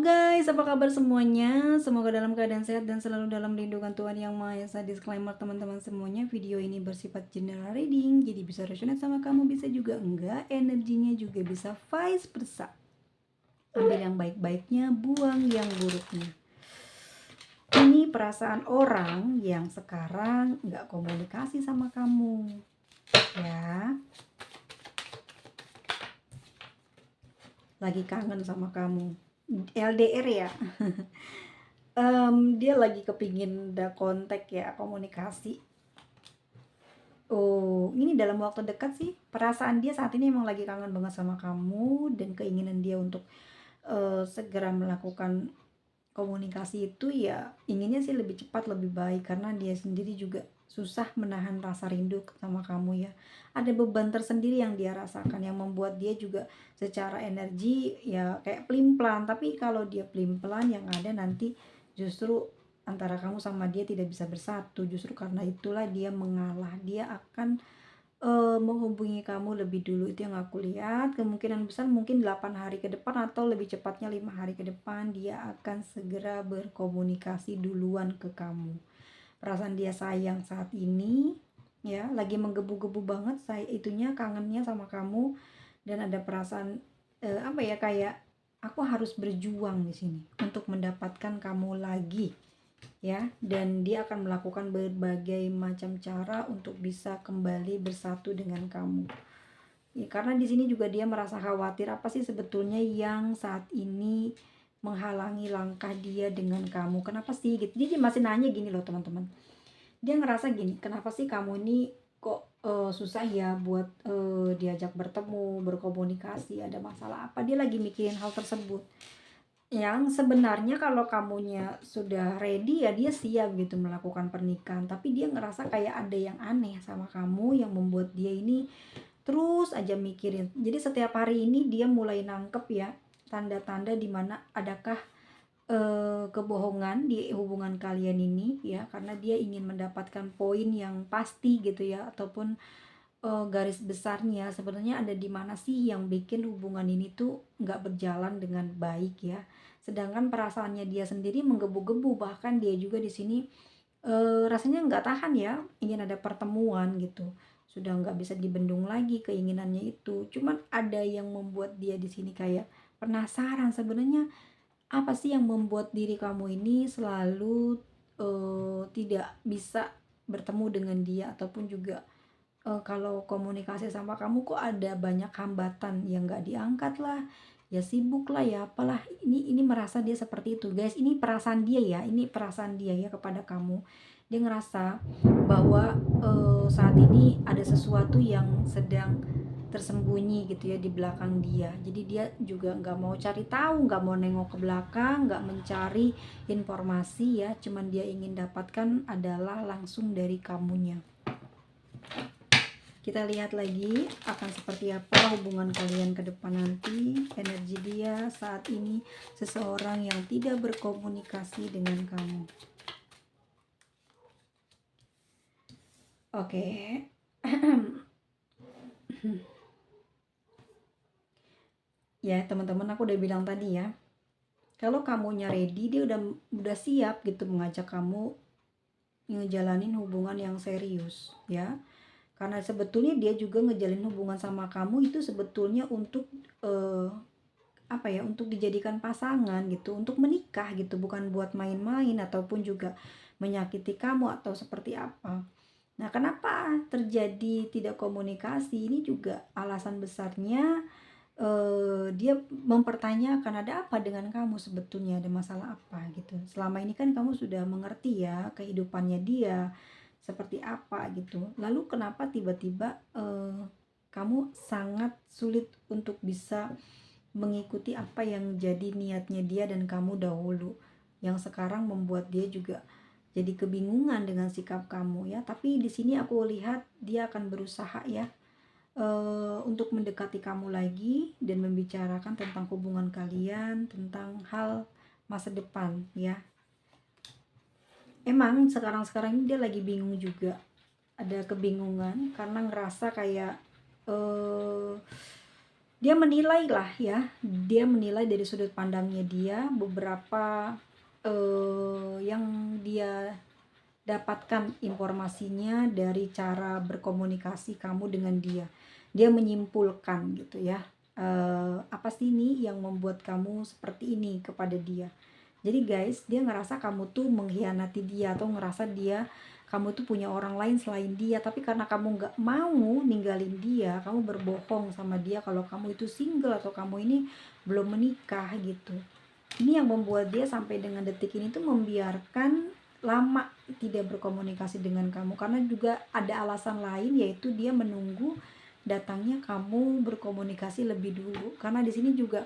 Guys, apa kabar semuanya? Semoga dalam keadaan sehat dan selalu dalam lindungan Tuhan Yang Maha Esa. Disclaimer teman-teman semuanya, video ini bersifat general reading, jadi bisa resonate sama kamu, bisa juga enggak. Energinya juga bisa vice versa. Ambil yang baik-baiknya, buang yang buruknya. Ini perasaan orang yang sekarang nggak komunikasi sama kamu, ya. Lagi kangen sama kamu. LDR ya. Dia lagi kepingin ada kontak ya, komunikasi. Oh, ini dalam waktu dekat sih. Perasaan dia saat ini emang lagi kangen banget sama kamu, dan keinginan dia untuk segera melakukan komunikasi itu ya inginnya sih lebih cepat lebih baik, karena dia sendiri juga susah menahan rasa rindu sama kamu ya. Ada beban tersendiri yang dia rasakan yang membuat dia juga secara energi ya kayak pelin-pelan, tapi kalau dia pelin-pelan yang ada nanti justru antara kamu sama dia tidak bisa bersatu. Justru karena itulah dia mengalah, dia akan menghubungi kamu lebih dulu. Itu yang aku lihat. Kemungkinan besar mungkin 8 hari ke depan atau lebih cepatnya 5 hari ke depan dia akan segera berkomunikasi duluan ke kamu. Perasaan dia sayang saat ini ya, lagi menggebu-gebu banget saya itunya, kangennya sama kamu, dan ada perasaan apa ya, kayak aku harus berjuang di sini untuk mendapatkan kamu lagi ya, dan dia akan melakukan berbagai macam cara untuk bisa kembali bersatu dengan kamu ya, karena di sini juga dia merasa khawatir apa sih sebetulnya yang saat ini menghalangi langkah dia dengan kamu, kenapa sih gitu. Dia masih nanya gini loh teman-teman, dia ngerasa gini, kenapa sih kamu ini kok susah ya buat diajak bertemu, berkomunikasi, ada masalah apa, dia lagi mikirin hal tersebut. Yang sebenarnya kalau kamunya sudah ready ya dia siap gitu melakukan pernikahan, tapi dia ngerasa kayak ada yang aneh sama kamu yang membuat dia ini terus aja mikirin. Jadi setiap hari ini dia mulai nangkep ya tanda-tanda dimana adakah kebohongan di hubungan kalian ini ya, karena dia ingin mendapatkan poin yang pasti gitu ya, ataupun garis besarnya sebenarnya ada di mana sih yang bikin hubungan ini tuh nggak berjalan dengan baik ya. Sedangkan perasaannya dia sendiri menggebu-gebu, bahkan dia juga di sini rasanya nggak tahan ya, ingin ada pertemuan gitu. Sudah nggak bisa dibendung lagi keinginannya itu. Cuman ada yang membuat dia di sini kayak penasaran sebenarnya apa sih yang membuat diri kamu ini selalu tidak bisa bertemu dengan dia, ataupun juga kalau komunikasi sama kamu kok ada banyak hambatan, yang nggak diangkat lah, ya sibuk lah, ya apalah. Ini merasa dia seperti itu guys, ini perasaan dia ya, ini perasaan dia ya kepada kamu. Dia ngerasa bahwa saat ini ada sesuatu yang sedang tersembunyi gitu ya di belakang dia. Jadi dia juga nggak mau cari tahu, nggak mau nengok ke belakang, nggak mencari informasi ya, cuman dia ingin dapatkan adalah langsung dari kamunya. Kita lihat lagi akan seperti apa hubungan kalian ke depan nanti. Energi dia saat ini seseorang yang tidak berkomunikasi dengan kamu. Oke. Ya teman-teman, aku udah bilang tadi ya, kalau kamunya ready, dia udah siap gitu mengajak kamu ngejalanin hubungan yang serius ya. Karena sebetulnya dia juga ngejalin hubungan sama kamu itu sebetulnya untuk apa ya, untuk dijadikan pasangan gitu, untuk menikah gitu, bukan buat main-main ataupun juga menyakiti kamu atau seperti apa. Nah, kenapa terjadi tidak komunikasi ini juga alasan besarnya dia mempertanyakan ada apa dengan kamu, sebetulnya ada masalah apa gitu. Selama ini kan kamu sudah mengerti ya kehidupannya dia seperti apa gitu. Lalu kenapa tiba-tiba kamu sangat sulit untuk bisa mengikuti apa yang jadi niatnya dia dan kamu dahulu, yang sekarang membuat dia juga jadi kebingungan dengan sikap kamu ya. Tapi di sini aku lihat dia akan berusaha ya untuk mendekati kamu lagi dan membicarakan tentang hubungan kalian, tentang hal masa depan ya. Emang sekarang-sekarang ini dia lagi bingung juga, ada kebingungan karena ngerasa kayak Dia menilai lah ya, dia menilai dari sudut pandangnya dia beberapa yang dia dapatkan informasinya dari cara berkomunikasi kamu dengan dia. Dia menyimpulkan gitu ya, apa sih ini yang membuat kamu seperti ini kepada dia. Jadi guys, dia ngerasa kamu tuh mengkhianati dia atau ngerasa kamu tuh punya orang lain selain dia, tapi karena kamu nggak mau ninggalin dia, kamu berbohong sama dia kalau kamu itu single atau kamu ini belum menikah gitu. Ini yang membuat dia sampai dengan detik ini tuh membiarkan lama tidak berkomunikasi dengan kamu, karena juga ada alasan lain, yaitu dia menunggu datangnya kamu berkomunikasi lebih dulu. Karena di sini juga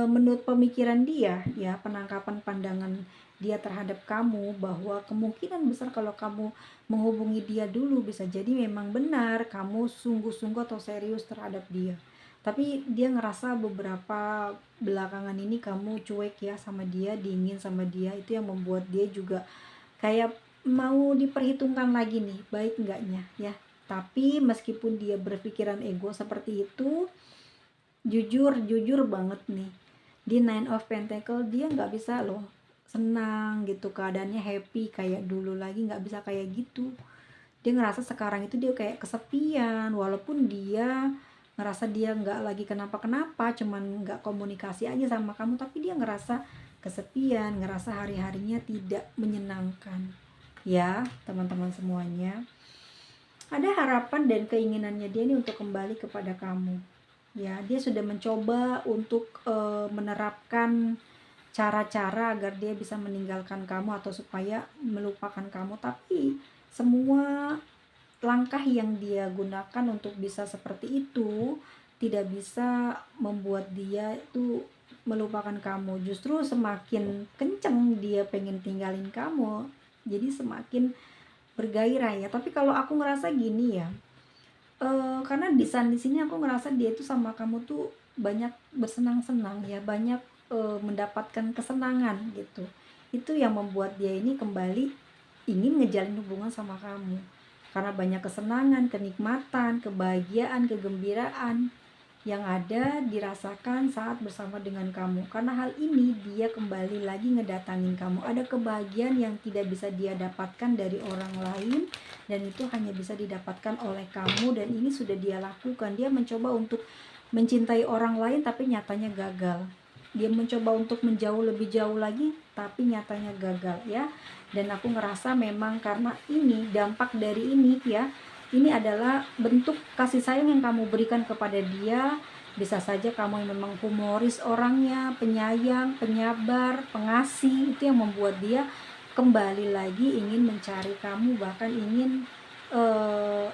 menurut pemikiran dia ya, penangkapan pandangan dia terhadap kamu, bahwa kemungkinan besar kalau kamu menghubungi dia dulu, bisa jadi memang benar kamu sungguh-sungguh atau serius terhadap dia. Tapi dia ngerasa beberapa belakangan ini kamu cuek ya sama dia, dingin sama dia, itu yang membuat dia juga kayak mau diperhitungkan lagi nih baik enggaknya ya. Tapi meskipun dia berpikiran ego seperti itu, jujur banget nih, di Nine of Pentacle dia nggak bisa loh senang gitu, keadaannya happy kayak dulu lagi, nggak bisa kayak gitu. Dia ngerasa sekarang itu dia kayak kesepian, walaupun dia ngerasa dia nggak lagi kenapa-kenapa, cuman nggak komunikasi aja sama kamu, tapi dia ngerasa kesepian, ngerasa hari-harinya tidak menyenangkan. Ya teman-teman semuanya, ada harapan dan keinginannya dia ini untuk kembali kepada kamu. Ya, dia sudah mencoba untuk menerapkan cara-cara agar dia bisa meninggalkan kamu atau supaya melupakan kamu, tapi semua langkah yang dia gunakan untuk bisa seperti itu tidak bisa membuat dia itu melupakan kamu. Justru semakin kenceng dia pengen tinggalin kamu, jadi semakin bergairah ya. Tapi kalau aku ngerasa gini ya, karena di sini aku ngerasa dia itu sama kamu tuh banyak bersenang-senang ya, banyak mendapatkan kesenangan gitu. Itu yang membuat dia ini kembali ingin ngejalin hubungan sama kamu. Karena banyak kesenangan, kenikmatan, kebahagiaan, kegembiraan yang ada dirasakan saat bersama dengan kamu. Karena hal ini dia kembali lagi ngedatangin kamu. Ada kebahagiaan yang tidak bisa dia dapatkan dari orang lain, dan itu hanya bisa didapatkan oleh kamu, dan ini sudah dia lakukan. Dia mencoba untuk mencintai orang lain tapi nyatanya gagal. Dia mencoba untuk menjauh lebih jauh lagi tapi nyatanya gagal ya. Dan aku ngerasa memang karena ini, dampak dari ini ya, ini adalah bentuk kasih sayang yang kamu berikan kepada dia. Bisa saja kamu yang memang humoris orangnya, penyayang, penyabar, pengasih, itu yang membuat dia kembali lagi ingin mencari kamu, bahkan ingin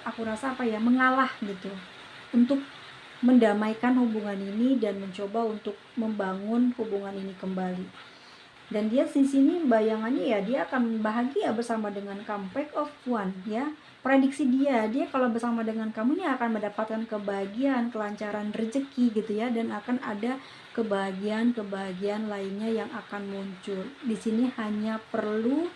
aku rasa apa ya, mengalah gitu untuk mendamaikan hubungan ini dan mencoba untuk membangun hubungan ini kembali. Dan dia di sini bayangannya ya, dia akan bahagia bersama dengan kamu. Pack of One ya, prediksi dia kalau bersama dengan kamu ini akan mendapatkan kebahagiaan, kelancaran rezeki gitu ya, dan akan ada kebahagiaan lainnya yang akan muncul. Di sini hanya perlu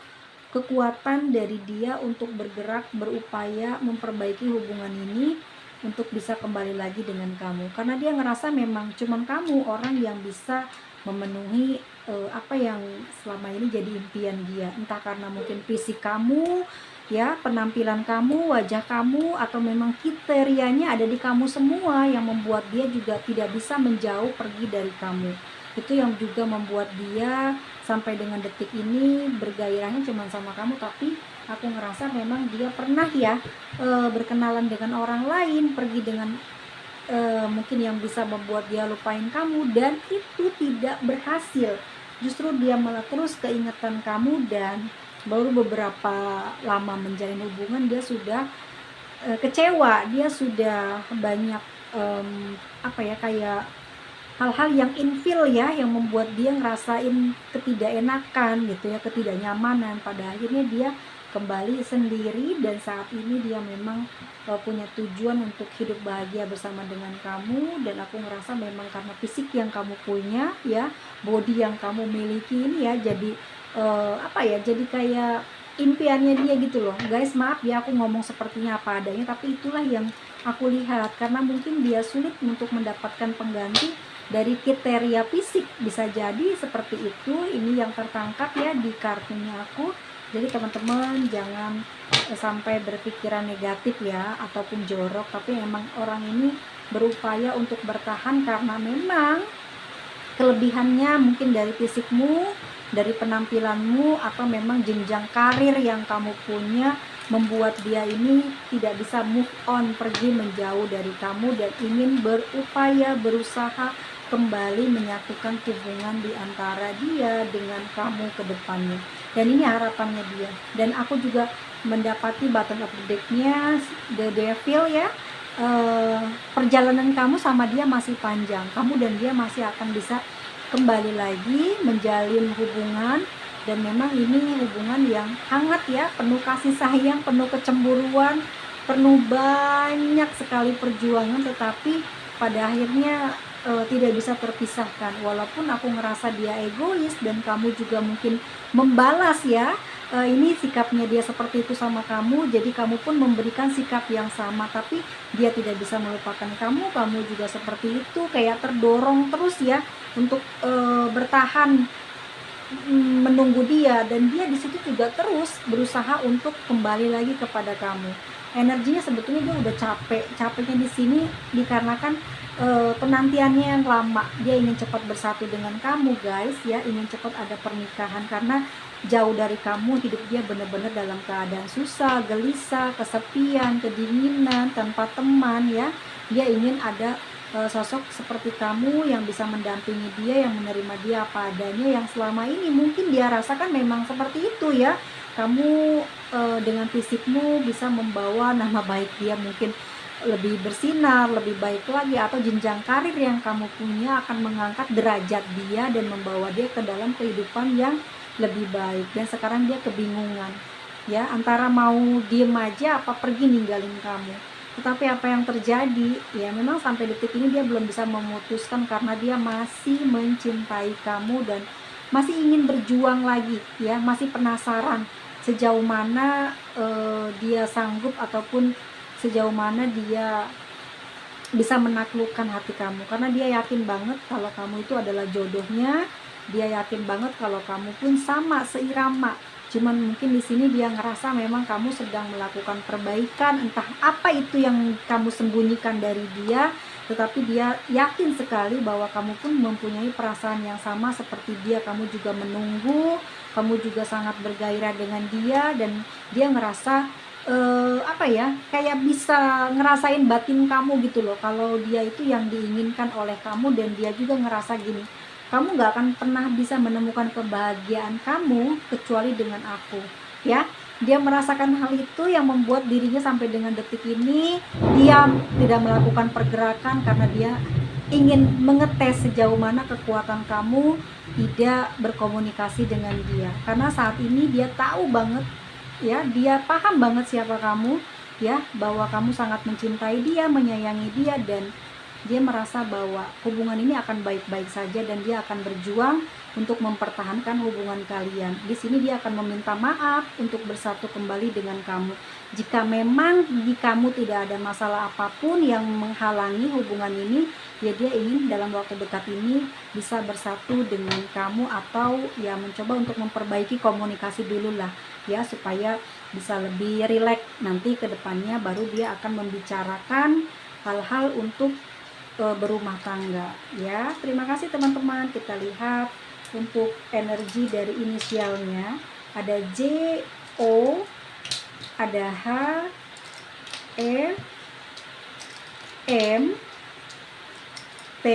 kekuatan dari dia untuk bergerak, berupaya memperbaiki hubungan ini untuk bisa kembali lagi dengan kamu. Karena dia ngerasa memang cuman kamu orang yang bisa memenuhi apa yang selama ini jadi impian dia. Entah karena mungkin fisik kamu ya, penampilan kamu, wajah kamu, atau memang kriterianya ada di kamu semua yang membuat dia juga tidak bisa menjauh pergi dari kamu. Itu yang juga membuat dia sampai dengan detik ini bergairahnya cuma sama kamu. Tapi aku ngerasa memang dia pernah ya berkenalan dengan orang lain, pergi dengan mungkin yang bisa membuat dia lupain kamu, dan itu tidak berhasil. Justru dia malah terus keingetan kamu, dan baru beberapa lama menjalin hubungan dia sudah kecewa, dia sudah banyak apa ya, kayak hal-hal yang infil ya, yang membuat dia ngerasain ketidakenakan gitu ya, ketidaknyamanan. Pada akhirnya dia kembali sendiri, dan saat ini dia memang punya tujuan untuk hidup bahagia bersama dengan kamu. Dan aku ngerasa memang karena fisik yang kamu punya ya, body yang kamu miliki ini ya, jadi apa ya, jadi kayak impiannya dia gitu loh guys. Maaf ya aku ngomong sepertinya apa adanya, tapi itulah yang aku lihat, karena mungkin dia sulit untuk mendapatkan pengganti dari kriteria fisik, bisa jadi seperti itu. Ini yang tertangkap ya di kartunya aku. Jadi teman-teman jangan sampai berpikiran negatif ya ataupun jorok, tapi emang orang ini berupaya untuk bertahan karena memang kelebihannya mungkin dari fisikmu, dari penampilanmu, atau memang jenjang karir yang kamu punya membuat dia ini tidak bisa move on, pergi menjauh dari kamu, dan ingin berupaya berusaha kembali menyatukan hubungan di antara dia dengan kamu ke depannya. Dan ini harapannya dia. Dan aku juga mendapati button of the deck-nya The Devil ya. Perjalanan kamu sama dia masih panjang, kamu dan dia masih akan bisa kembali lagi menjalin hubungan, dan memang ini hubungan yang hangat ya, penuh kasih sayang, penuh kecemburuan, penuh banyak sekali perjuangan, tetapi pada akhirnya tidak bisa terpisahkan. Walaupun aku ngerasa dia egois dan kamu juga mungkin membalas ya, ini sikapnya dia seperti itu sama kamu, jadi kamu pun memberikan sikap yang sama, tapi dia tidak bisa melupakan kamu, kamu juga seperti itu, kayak terdorong terus ya untuk bertahan menunggu dia, dan dia di situ juga terus berusaha untuk kembali lagi kepada kamu. Energinya sebetulnya dia udah capeknya di sini dikarenakan penantiannya yang lama. Dia ingin cepat bersatu dengan kamu guys ya, ingin cepat ada pernikahan, karena jauh dari kamu hidup dia benar-benar dalam keadaan susah, gelisah, kesepian, kedinginan, tanpa teman ya. Dia ingin ada sosok seperti kamu yang bisa mendampingi dia, yang menerima dia apa adanya, yang selama ini mungkin dia rasakan memang seperti itu ya. Kamu dengan fisikmu bisa membawa nama baik dia mungkin lebih bersinar, lebih baik lagi, atau jenjang karir yang kamu punya akan mengangkat derajat dia dan membawa dia ke dalam kehidupan yang lebih baik. Dan sekarang dia kebingungan ya, antara mau diem aja apa pergi ninggalin kamu. Tetapi apa yang terjadi ya, memang sampai detik ini dia belum bisa memutuskan, karena dia masih mencintai kamu dan masih ingin berjuang lagi ya, masih penasaran sejauh mana dia sanggup, ataupun sejauh mana dia bisa menaklukkan hati kamu, karena dia yakin banget kalau kamu itu adalah jodohnya. Dia yakin banget kalau kamu pun sama, seirama. Cuman mungkin di sini dia ngerasa memang kamu sedang melakukan perbaikan, entah apa itu yang kamu sembunyikan dari dia, tetapi dia yakin sekali bahwa kamu pun mempunyai perasaan yang sama seperti dia. Kamu juga menunggu, kamu juga sangat bergairah dengan dia, dan dia ngerasa apa ya, kayak bisa ngerasain batin kamu gitu loh, kalau dia itu yang diinginkan oleh kamu. Dan dia juga ngerasa gini, kamu gak akan pernah bisa menemukan kebahagiaan kamu kecuali dengan aku ya. Dia merasakan hal itu yang membuat dirinya sampai dengan detik ini dia tidak melakukan pergerakan, karena dia ingin mengetes sejauh mana kekuatan kamu tidak berkomunikasi dengan dia. Karena saat ini dia tahu banget ya, dia paham banget siapa kamu ya, bahwa kamu sangat mencintai dia, menyayangi dia, dan dia merasa bahwa hubungan ini akan baik-baik saja, dan dia akan berjuang untuk mempertahankan hubungan kalian. Di sini dia akan meminta maaf untuk bersatu kembali dengan kamu. Jika memang di kamu tidak ada masalah apapun yang menghalangi hubungan ini, ya dia ingin dalam waktu dekat ini bisa bersatu dengan kamu, atau ya mencoba untuk memperbaiki komunikasi dulu lah ya, supaya bisa lebih rileks. Nanti ke depannya baru dia akan membicarakan hal-hal untuk berumah tangga ya. Terima kasih teman-teman. Kita lihat untuk energi dari inisialnya, ada J, O, ada H, E, M, T,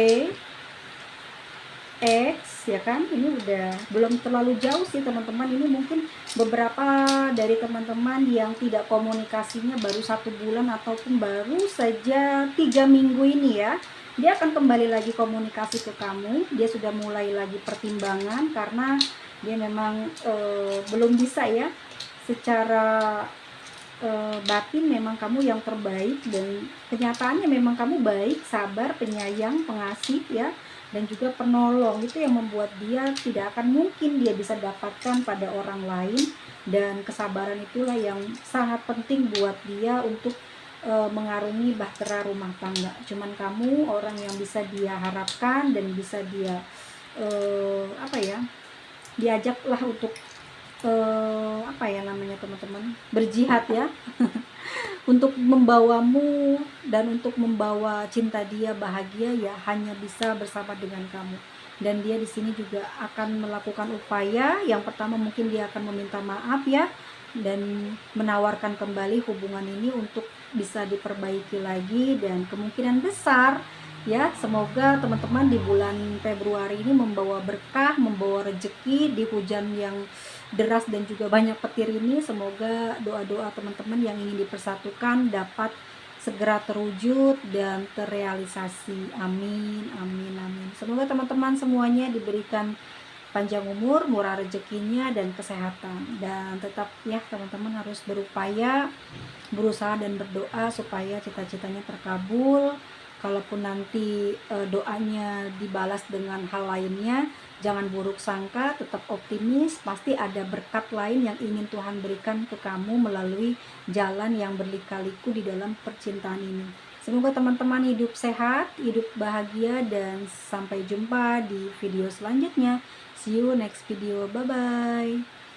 X ya kan. Ini udah belum terlalu jauh sih teman-teman. Ini mungkin beberapa dari teman-teman yang tidak komunikasinya baru 1 bulan ataupun baru saja 3 minggu ini ya, dia akan kembali lagi komunikasi ke kamu. Dia sudah mulai lagi pertimbangan, karena dia memang belum bisa ya, secara batin memang kamu yang terbaik, dan kenyataannya memang kamu baik, sabar, penyayang, pengasih ya. dan juga penolong. Itu yang membuat dia tidak akan mungkin dia bisa dapatkan pada orang lain, dan kesabaran itulah yang sangat penting buat dia untuk mengarungi bahtera rumah tangga. Cuman kamu orang yang bisa dia harapkan dan bisa dia apa ya, diajaklah untuk apa ya namanya teman-teman, berjihad ya, untuk membawamu dan untuk membawa cinta dia bahagia, ya hanya bisa bersama dengan kamu. Dan dia di sini juga akan melakukan upaya. Yang pertama mungkin dia akan meminta maaf ya, dan menawarkan kembali hubungan ini untuk bisa diperbaiki lagi. Dan kemungkinan besar ya, semoga teman-teman di bulan Februari ini membawa berkah, membawa rezeki di hujan yang deras dan juga banyak petir ini. Semoga doa-doa teman-teman yang ingin dipersatukan dapat segera terwujud dan terrealisasi. Amin, amin, amin. Semoga teman-teman semuanya diberikan panjang umur, murah rezekinya, dan kesehatan. Dan tetap ya teman-teman harus berupaya, berusaha dan berdoa supaya cita-citanya terkabul. Kalaupun nanti doanya dibalas dengan hal lainnya, jangan buruk sangka, tetap optimis. Pasti ada berkat lain yang ingin Tuhan berikan ke kamu melalui jalan yang berlika-liku di dalam percintaan ini. Semoga teman-teman hidup sehat, hidup bahagia, dan sampai jumpa di video selanjutnya. See you next video. Bye-bye.